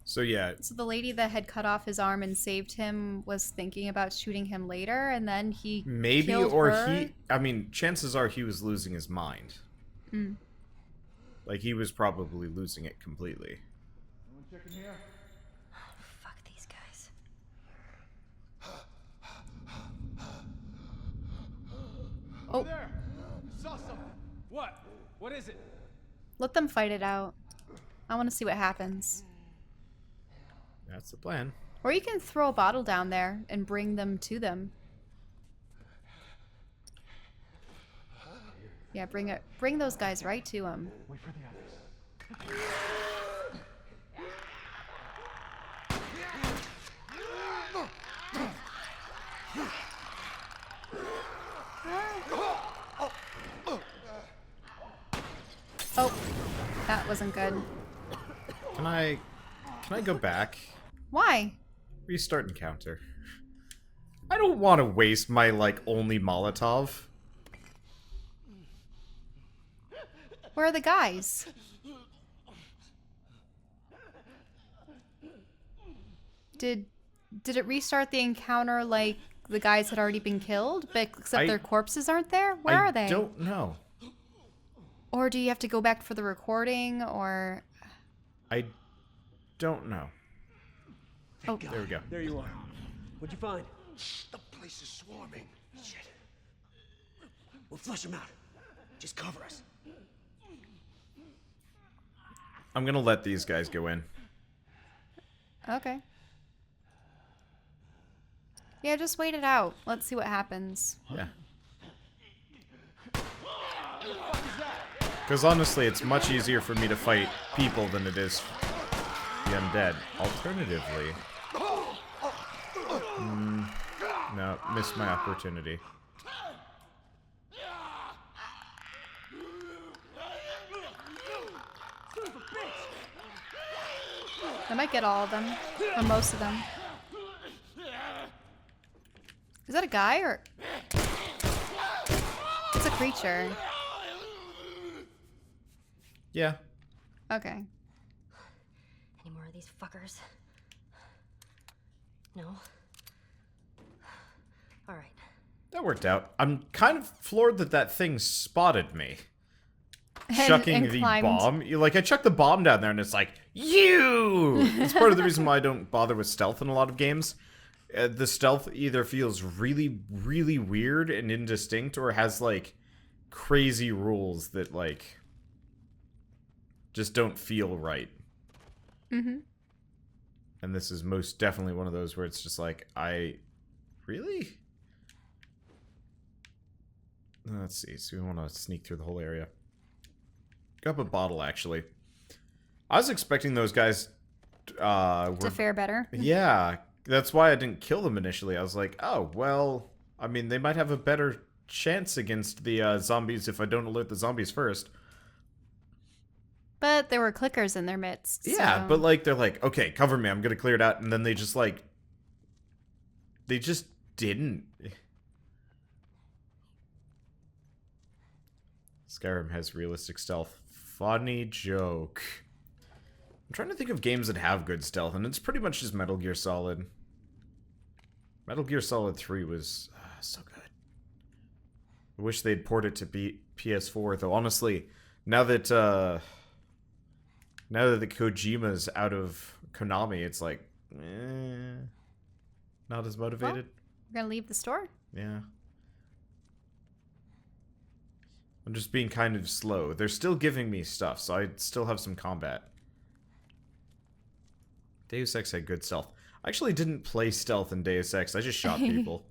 So yeah, So the lady that had cut off his arm and saved him was thinking about shooting him later, and then he maybe, killed or her. I mean, chances are he was losing his mind. Mm. Like, he was probably losing it completely. Fuck these guys. Oh, There! Saw something! What? What is it? let them fight it out. I want to see what happens. That's the plan. Or you can throw a bottle down there and bring them to them. Yeah, bring those guys right to him. Wait for the others. Oh, that wasn't good. Can I go back? Why? Restart encounter. I don't want to waste my, like, only Molotov. Where are the guys? Did it restart the encounter like the guys had already been killed, but except their corpses aren't there? Where are they? I don't know. Or do you have to go back for the recording, or... I don't know. Oh, There we go. There you are. What'd you find? The place is swarming. Shit. We'll flush them out. Just cover us. I'm gonna let these guys go in. okay. Yeah, just wait it out. Let's see what happens. Yeah. Because honestly, it's much easier for me to fight people than it is the undead. Alternatively... no, missed my opportunity. I might get all of them, or most of them. Is that a guy, or... It's a creature. Yeah. Okay. Any more of these fuckers? No? Alright. That worked out. I'm kind of floored that that thing spotted me. And Chucking the climbed. bomb. Like, I chucked the bomb down there and it's like, you! It's part of the reason why I don't bother with stealth in a lot of games. The stealth either feels really, really weird and indistinct, or has, like, crazy rules that, like, just don't feel right. Mm-hmm. And this is most definitely one of those where it's just like, really? Let's see. So we want to sneak through the whole area. Got up a bottle, actually. I was expecting those guys To fare better. Yeah, that's why I didn't kill them initially. I was like, oh, well, I mean, they might have a better chance against the zombies if I don't alert the zombies first. But there were clickers in their midst. Yeah, so... but, like, they're like, okay, cover me, I'm gonna clear it out, and then they just, like... They just didn't. Skyrim has realistic stealth. Funny joke. I'm trying to think of games that have good stealth, and it's pretty much just Metal Gear Solid. Metal Gear Solid 3 was so good. I wish they'd port it to PS4, though honestly, now that the Kojima's out of Konami, it's like, not as motivated. Well, we're gonna leave the store? Yeah. I'm just being kind of slow. They're still giving me stuff, so I still have some combat. Deus Ex had good stealth. I actually didn't play stealth in Deus Ex. I just shot people.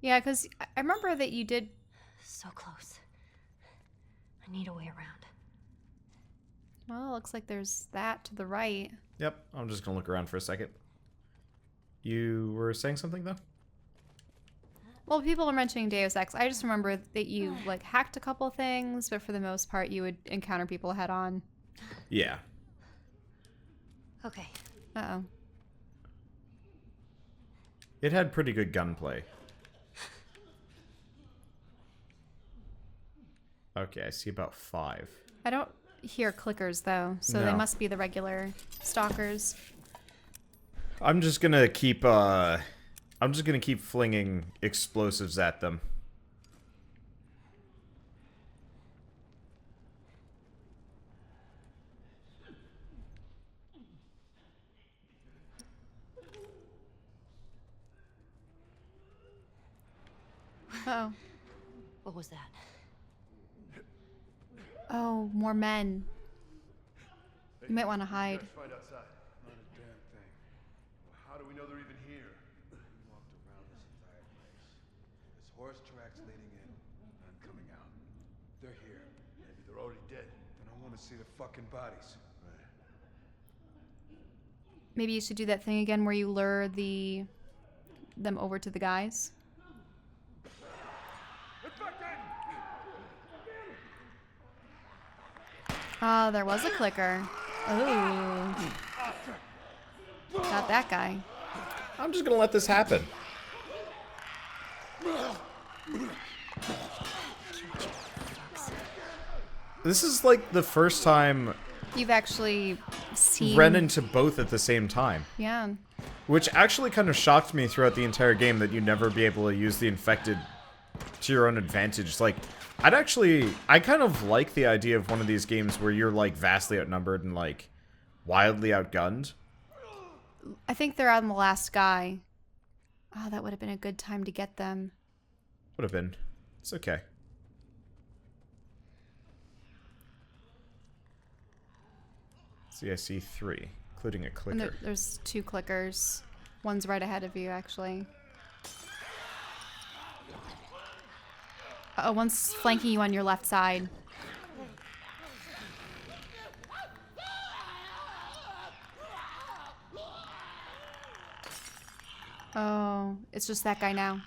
Yeah, because I remember that you did... So close. I need a way around. Well, it looks like there's that to the right. Yep, I'm just gonna look around for a second. You were saying something, though? Well, people were mentioning Deus Ex. I just remember that you, like, hacked a couple things, but for the most part, you would encounter people head on. Yeah. Okay. Uh-oh. It had pretty good gunplay. Okay, I see about 5. I don't... hear clickers though, so they No. must be the regular stalkers. I'm just gonna keep flinging explosives at them. Oh. What was that? Oh, more men. You might want to hide. Find outside. Not a damn thing. How do we know they're even here? We walked around this entire place. There's horse tracks leading in, none coming out. They're here. Maybe they're already dead. Then I want to see the fucking bodies. Right. Maybe you should do that thing again where you lure them over to the guys. Oh, there was a clicker. Ooh. Got that guy. I'm just gonna let this happen. This is like the first time You've actually seen... ran into both at the same time. Yeah. Which actually kind of shocked me throughout the entire game that you'd never be able to use the infected to your own advantage. Like, I kind of like the idea of one of these games where you're, like, vastly outnumbered and, like, wildly outgunned. I think they're on the last guy. Oh, that would have been a good time to get them. Would have been. It's okay. See, I see 3, including a And clicker. there's 2 clickers. One's right ahead of you, actually. Uh-oh, one's flanking you on your left side. Oh, it's just that guy now.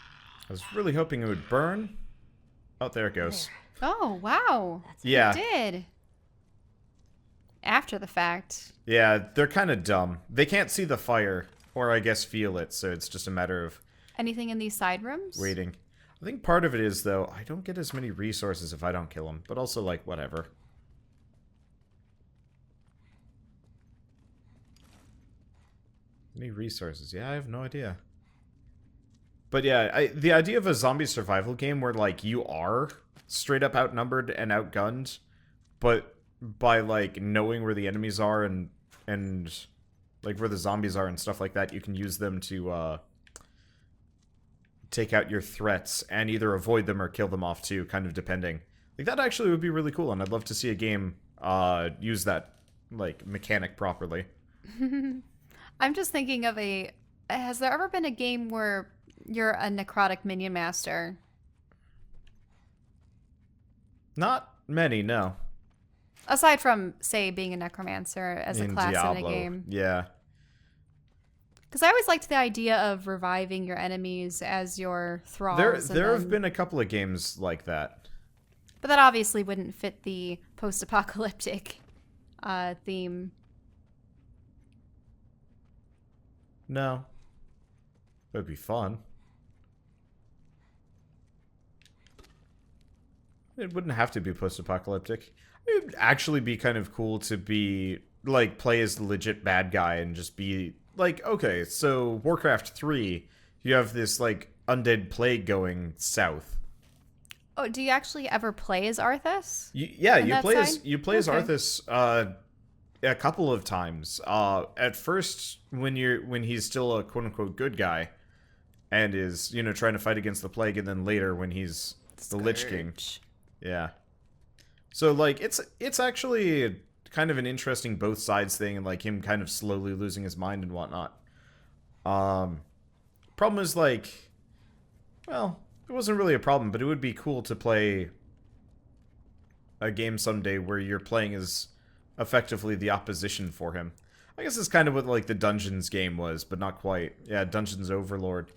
I was really hoping it would burn. Oh, there it goes. Oh, wow. Yeah. It did. After the fact. Yeah, they're kind of dumb. They can't see the fire, or I guess feel it, so it's just a matter of Anything in these side rooms? waiting. I think part of it is, though, I don't get as many resources if I don't kill them, but also, like, whatever. Any resources? Yeah, I have no idea. But yeah, the idea of a zombie survival game where, like, you are straight up outnumbered and outgunned, but by, like, knowing where the enemies are and like, where the zombies are and stuff like that, you can use them to, take out your threats and either avoid them or kill them off too, kind of depending. Like, that actually would be really cool, and I'd love to see a game, use that, like, mechanic properly. I'm just thinking of has there ever been a game where you're a necrotic minion master? Not many, no. Aside from, say, being a necromancer as a In class Diablo. in a game. Yeah. Because I always liked the idea of reviving your enemies as your thralls. There have been a couple of games like that. But that obviously wouldn't fit the post-apocalyptic theme. No. It would be fun. It wouldn't have to be post-apocalyptic. It would actually be kind of cool to be, like, play as the legit bad guy and just be, like, okay, so Warcraft 3, you have this, like, undead plague going south. Oh, do you actually ever play as Arthas? Yeah, On you that play side? as Okay. Arthas a couple of times. At first, when he's still a quote-unquote good guy and is, you know, trying to fight against the plague, and then later when he's the Lich King. Scourge. Yeah. So, like, it's actually kind of an interesting both sides thing, and, like, him kind of slowly losing his mind and whatnot. Problem is, like, well, it wasn't really a problem, but it would be cool to play a game someday where you're playing as effectively the opposition for him. I guess it's kind of what, like, the Dungeons game was, but not quite. Yeah, Dungeons Overlord.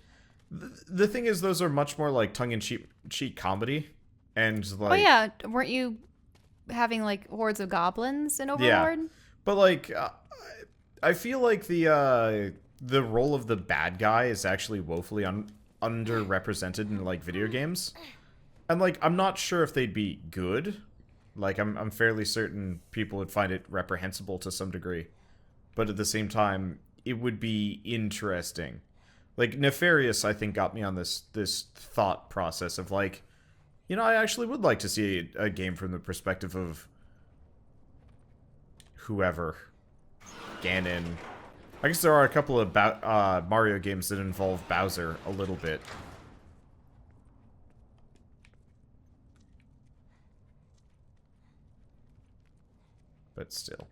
The thing is, those are much more, like, tongue-in-cheek comedy, and, like... Oh yeah, weren't you having like hordes of goblins in Overlord? Yeah. But, like, I feel like the role of the bad guy is actually woefully underrepresented in, like, video games. And, like, I'm not sure if they'd be good, Like, I'm fairly certain people would find it reprehensible to some degree. But at the same time, it would be interesting. Like, Nefarious, I think, got me on this thought process of, like, you know, I actually would like to see a game from the perspective of whoever. Ganon. I guess there are a couple of Mario games that involve Bowser a little bit. But still.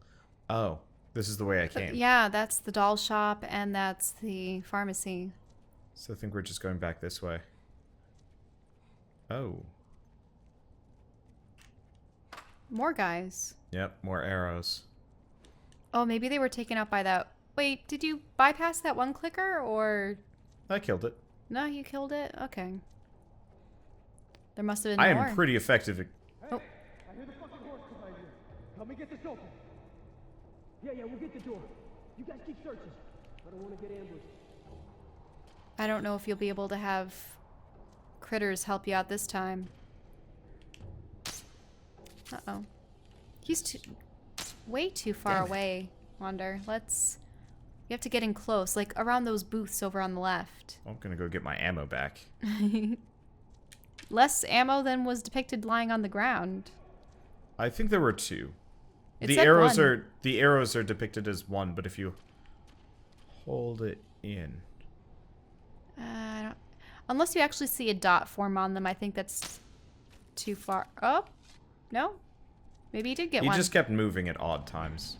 Oh, this is the way I came. Yeah, that's the doll shop and that's the pharmacy. So I think we're just going back this way. Oh. More guys. Yep, more arrows. Oh, maybe they were taken out by that. Wait, did you bypass that one clicker or... I killed it. No, you killed it? Okay. There must have been I more. am pretty effective at... Oh. I hear the fucking horse behind you. Help me get this open. Yeah, we'll get the door. You guys keep searching. I don't want to get ambushed. I don't know if you'll be able to have critters help you out this time. Uh-oh. He's way too far away, Wander. You have to get in close, like around those booths over on the left. I'm gonna go get my ammo back. Less ammo than was depicted lying on the ground. I think there were 2. It The said arrows one. are depicted as 1, but if you hold it in. I don't... Unless you actually see a dot form on them, I think that's too far. Oh, no. Maybe you did get He one. just kept moving at odd times.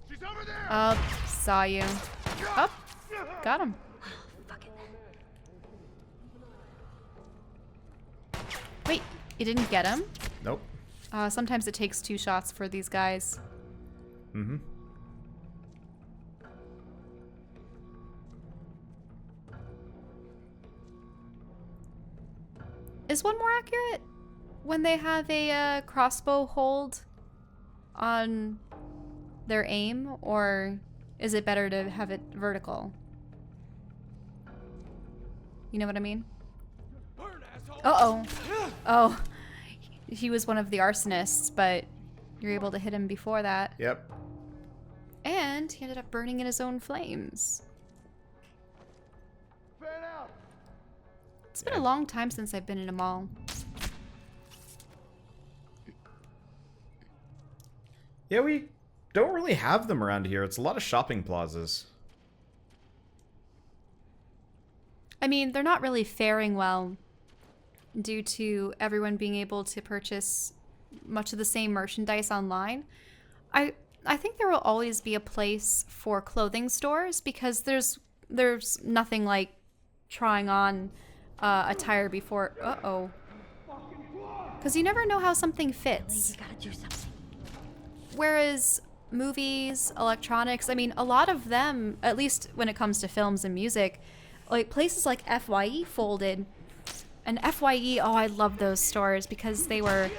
She's over there! Oh, saw you. Oh, got him. Fuck it. Wait, you didn't get him? Nope. Sometimes it takes 2 shots for these guys. Mm-hmm. Is one more accurate? When they have a crossbow hold on their aim, or is it better to have it vertical? You know what I mean? Uh-oh. Oh. He was one of the arsonists, but you're able to hit him before that. Yep. And he ended up burning in his own flames. Fan out! It's been a long time since I've been in a mall. Yeah, we don't really have them around here. It's a lot of shopping plazas. I mean, they're not really faring well due to everyone being able to purchase much of the same merchandise online. I think there will always be a place for clothing stores because there's nothing like trying on attire before. Uh-oh. Because you never know how something fits. You gotta do something. Whereas movies, electronics, I mean, a lot of them, at least when it comes to films and music, like places like FYE folded. And FYE, oh, I love those stores because they were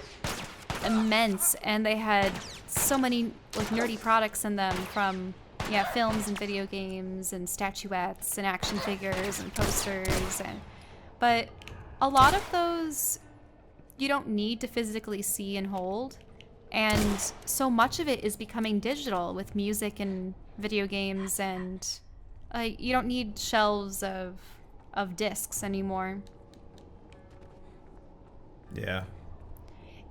immense and they had so many like nerdy products in them from films and video games and statuettes and action figures and posters but a lot of those you don't need to physically see and hold, and so much of it is becoming digital with music and video games, and you don't need shelves of discs anymore. Yeah.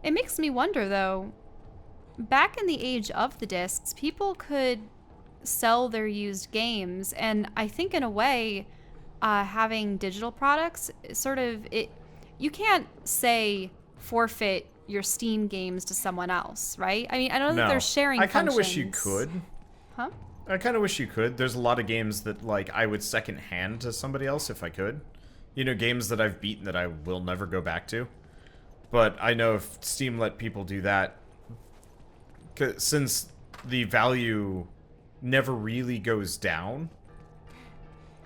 It makes me wonder, though, back in the age of the discs, people could sell their used games, and I think in a way, having digital products, you can't say forfeit your Steam games to someone else, right? I mean, I know that they're sharing I kind of wish you functions. could. Huh? I kind of wish you could. There's a lot of games that, like, I would second hand to somebody else if I could. You know, games that I've beaten that I will never go back to. But I know if Steam let people do that, since the value never really goes down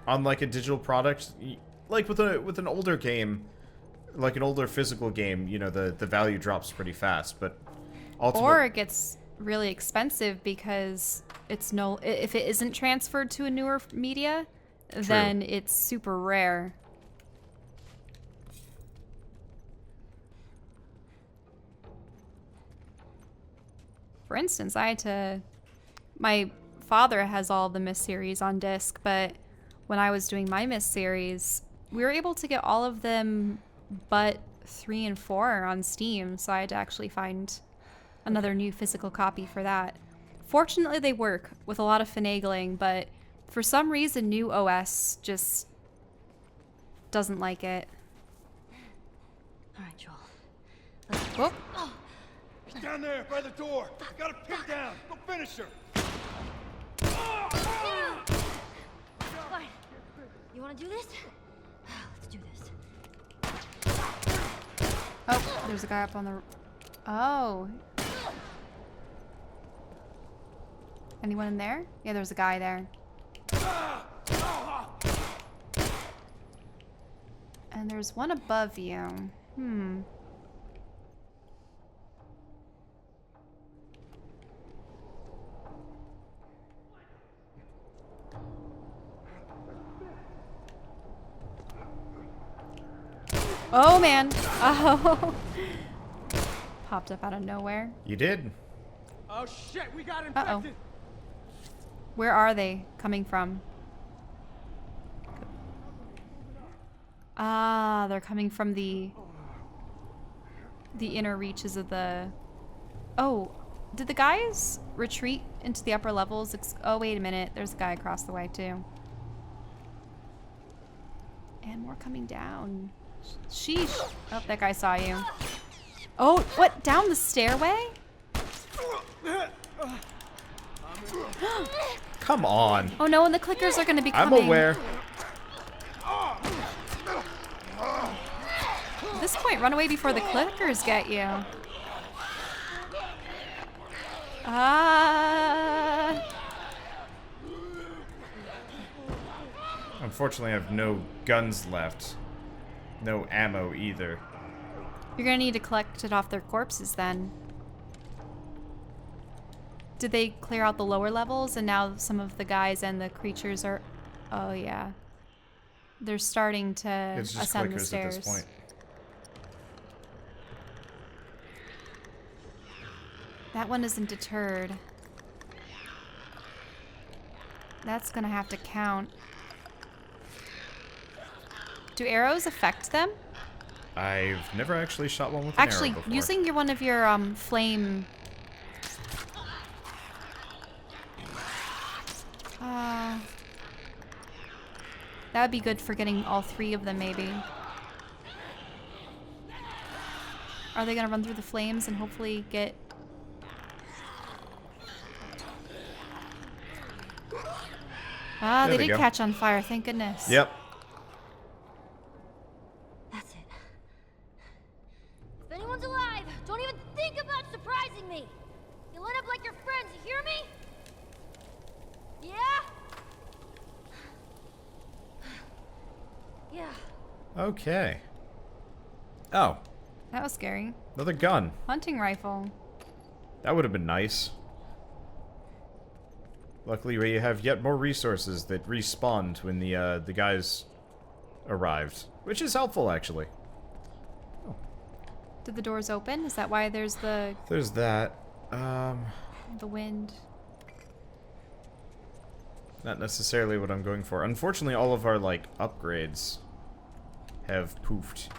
on, like, a digital product, like with an older game, like an older physical game, you know, the value drops pretty fast, but ultimately... Or it gets really expensive because if it isn't transferred to a newer media, then it's super rare. For instance, I had to... My father has all the Myst series on disc, but when I was doing my Myst series, we were able to get all of them but 3 and 4 on Steam, so I had to actually find another new physical copy for that. Fortunately, they work with a lot of finagling, but for some reason, new OS just doesn't like it. All right, Joel. Whoop. He's down there by the door. Got her pinned down. Go finish her. Fine. You want to do this? Let's do this. Oh, there's a guy up on the... Oh. Anyone in there? Yeah, there's a guy there. And there's one above you. Oh, man. Oh. Popped up out of nowhere. You did. Oh shit, we got infected. Where are they coming from? Ah, they're coming from the inner reaches of the... Oh, did the guys retreat into the upper levels? Oh, wait a minute. There's a guy across the way, too. And more coming down. Sheesh. Oh, that guy saw you. Oh, what? Down the stairway? Come on. Oh no, and the clickers are gonna be I'm coming. aware. At this point, run away before the clickers get you. Ah. Unfortunately, I have no guns left. No ammo either. You're gonna need to collect it off their corpses then. Did they clear out the lower levels and now some of the guys and the creatures are... Oh yeah. They're starting to It's just ascend the clickers stairs. at this point. That one isn't deterred. That's gonna have to count. Do arrows affect them? I've never actually shot one with an Actually, arrow before. using one of your flame... that would be good for getting all 3 of them, maybe. Are they gonna run through the flames and hopefully get... Ah, There they they did go. catch on fire, thank goodness. Yep. That's it. If anyone's alive, don't even think about surprising me. You lit up like your friends, you hear me? Yeah? Yeah. Okay. Oh, That was scary. another gun. Hunting rifle. That would have been nice. Luckily, we have yet more resources that respawned when the guys arrived, which is helpful, actually. Did the doors open? Is that why there's the There's that. wind? Not necessarily what I'm going for. Unfortunately, all of our, like, upgrades have poofed.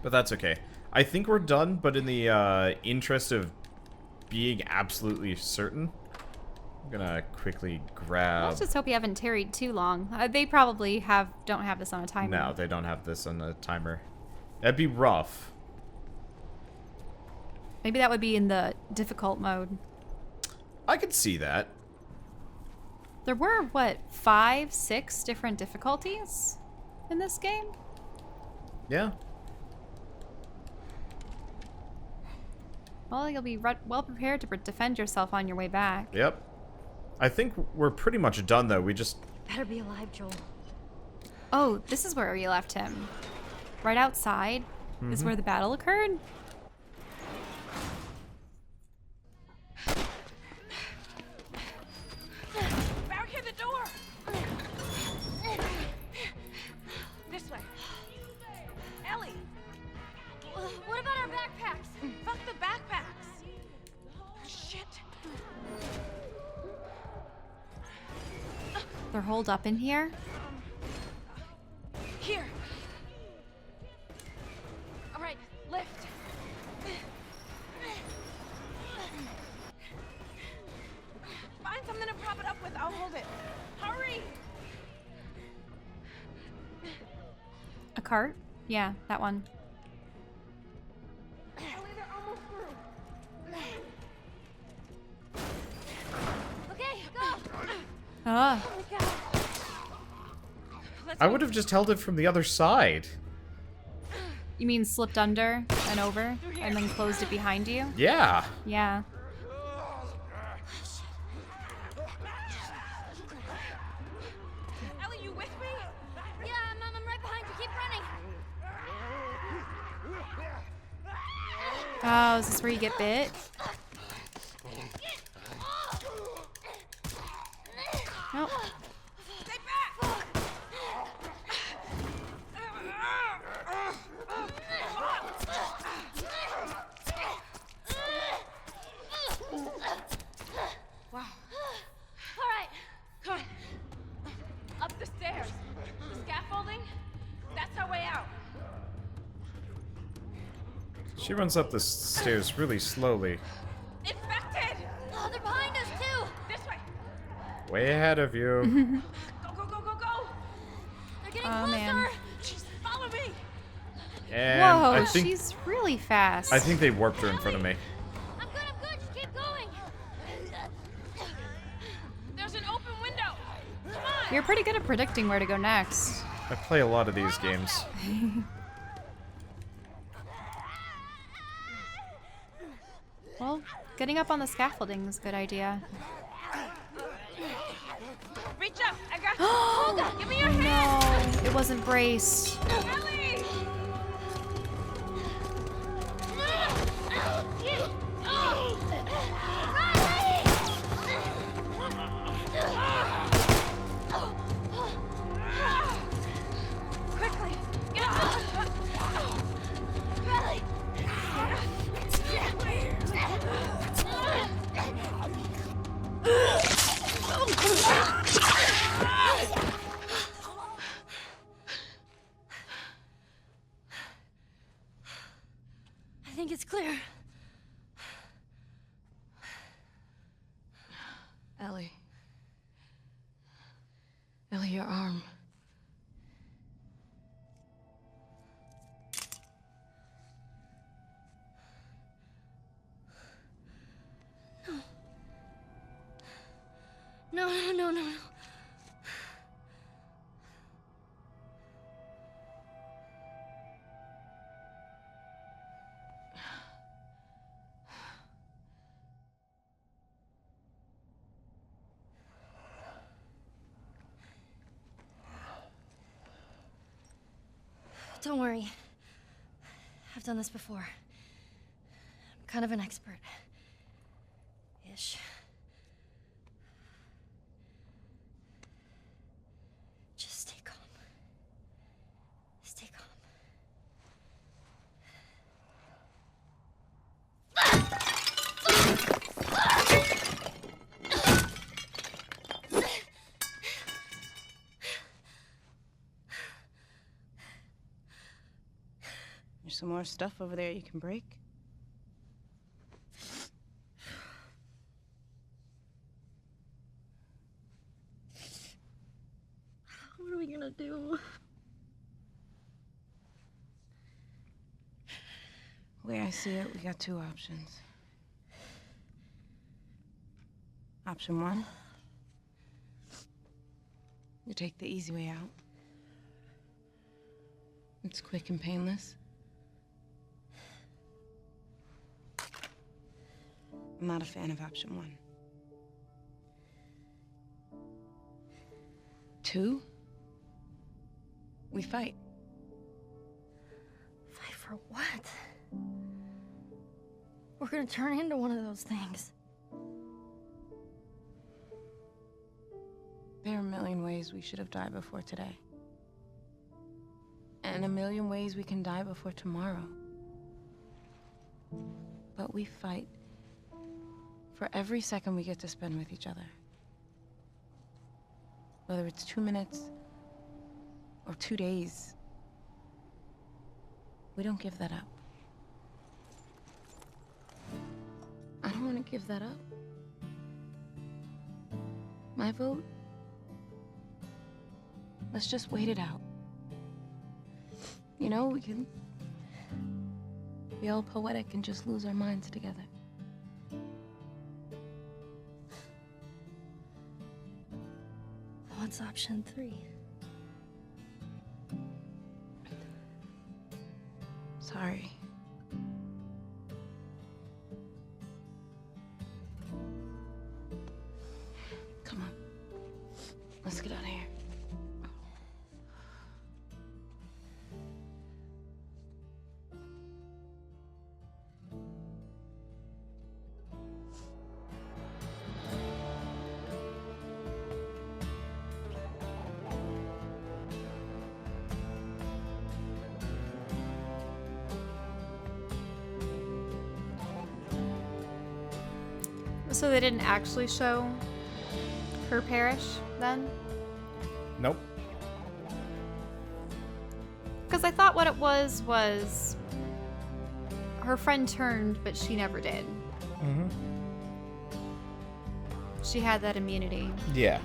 But that's okay. I think we're done, but in the interest of being absolutely certain, I'm gonna quickly grab... Let's just hope you haven't tarried too long. They probably don't have this on a timer. No, they don't have this on a timer. That'd be rough. Maybe that would be in the difficult mode. I could see that. There were, what, 5, 6 different difficulties in this game? Yeah. Well, you'll be well prepared to defend yourself on your way back. Yep. I think we're pretty much done, though. We just... Better be alive, Joel. Oh, this is where we left him. Right outside is where the battle occurred. Barricade the door! This way. Ellie! What about our backpacks? Fuck the backpacks! They're holed up in here? Here. All right, lift. Find something to prop it up with. I'll hold it. Hurry! A cart? Yeah, that one. Okay, go. Ah. Oh my god. Let's I go. would have just held it from the other side. You mean slipped under and over and then closed it behind you? Yeah. Yeah. Ellie, you with me? Yeah, I'm right behind you. Keep running. Oh, is this where you get bit? Nope. Stay back! Wow. All right. Come on. Up the stairs. The scaffolding, that's our way out. She runs up the stairs really slowly. Infected! Oh, they're behind us too. This way. Way ahead of you. Go, go, go, go, go! They're getting Oh, closer. man. Jeez, follow me! And Whoa, I think she's really fast. I think they warped her in front of me. I'm good. Just keep going. There's an open window. Come on! You're pretty good at predicting where to go next. I play a lot of these games. Well, getting up on the scaffolding is a good idea. Reach up! I got you! Hold on! Give me your hand! No, it wasn't braced. Ellie! Quickly! Get up! Riley. I think it's clear. Ellie. Ellie, your arm. No. Don't worry. I've done this before. I'm kind of an expert. Ish. Just stay calm. Stay calm. There's some more stuff over there you can break. What are we gonna do? The way I see it, we got two options. Option one, you take the easy way out. It's quick and painless. I'm not a fan of option one. Two, we fight. Fight for what? We're gonna turn into one of those things. There are a million ways we should have died before today. And a million ways we can die before tomorrow. But we fight for every second we get to spend with each other. whether it's 2 minutes or 2 days. We don't give that up. I don't want to give that up. My vote? Let's just wait it out. You know, we can be all poetic and just lose our minds together. What's option 3? Sorry. Come on. Let's get out of here. So they didn't actually show her parish then? Nope. Because I thought what it was her friend turned, but she never did. Mm-hmm. She had that immunity. Yeah.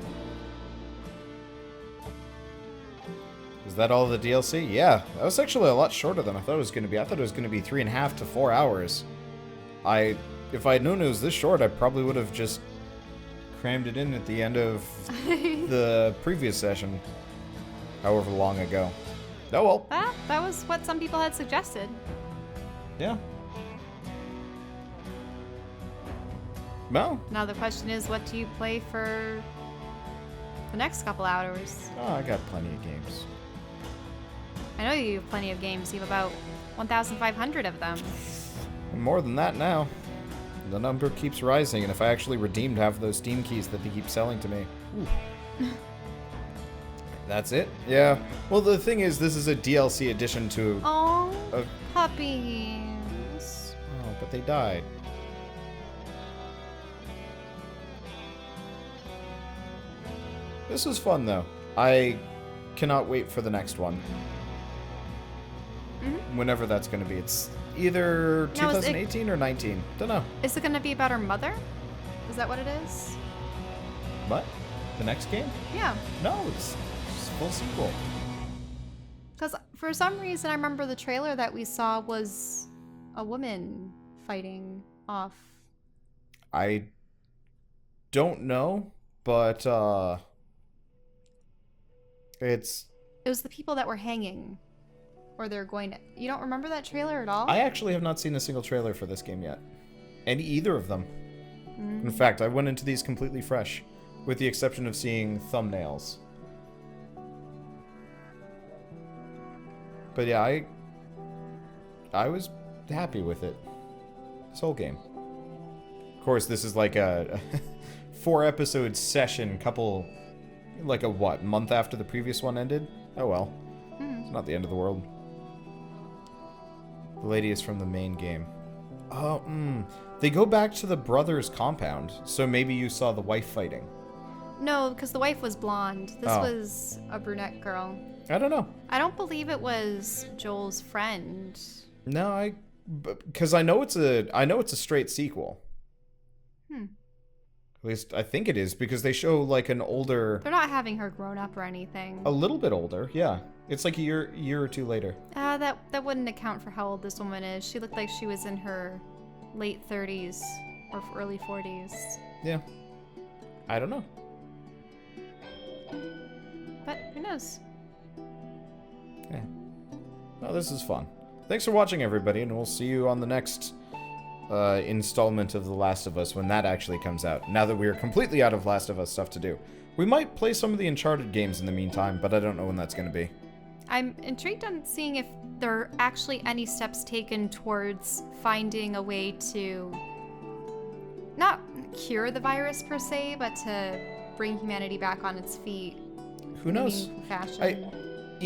Is that all the DLC? Yeah. That was actually a lot shorter than I thought it was going to be. I thought it was going to be 3.5 to 4 hours. If I had known it was this short, I probably would have just crammed it in at the end of the previous session, however long ago. Oh well. That was what some people had suggested. Yeah. Well. Now the question is, what do you play for the next couple hours? Oh, I got plenty of games. I know you have plenty of games. You have about 1,500 of them. More than that now. The number keeps rising, and if I actually redeemed half of those Steam keys that they keep selling to me. That's it? Yeah. Well, the thing is, this is a DLC addition to... Oh, a... puppies. Oh, but they died. This was fun, though. I cannot wait for the next one. Mm-hmm. Whenever that's going to be. It's either 2018 or 19. Don't know. Is it going to be about her mother? Is that what it is? What? The next game? Yeah. No, it's just a full sequel. Because for some reason, I remember the trailer that we saw was a woman fighting off. I don't know, but it was the people that were hanging. Or they're going to... You don't remember that trailer at all? I actually have not seen a single trailer for this game yet. And either of them. Mm. In fact, I went into these completely fresh, with the exception of seeing thumbnails. But yeah, I was happy with it. This whole game. Of course, this is like a 4-episode session, like a what, month after the previous one ended? Oh well. It's not the end of the world. The lady is from the main game. Oh, They go back to the brother's compound, so maybe you saw the wife fighting. No, because the wife was blonde. This was a brunette girl. I don't know. I don't believe it was Joel's friend. No, because I know it's a straight sequel. At least I think it is, because they show like an older... They're not having her grown up or anything. A little bit older, yeah. It's like a year or two later. That wouldn't account for how old this woman is. She looked like she was in her late 30s or early 40s. Yeah. I don't know. But who knows? Yeah. Well, this is fun. Thanks for watching, everybody, and we'll see you on the next installment of The Last of Us when that actually comes out. Now that we are completely out of Last of Us stuff to do. We might play some of the Uncharted games in the meantime, but I don't know when that's going to be. I'm intrigued on seeing if there are actually any steps taken towards finding a way to not cure the virus per se, but to bring humanity back on its feet. Who knows? In fashion.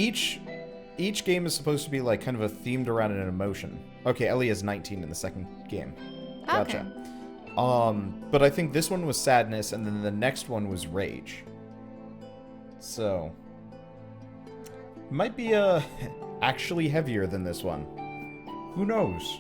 Each game is supposed to be like kind of themed around an emotion. Okay, Ellie is 19 in the second game. Gotcha. Okay. But I think this one was sadness, and then the next one was rage. So, might be actually heavier than this one. Who knows?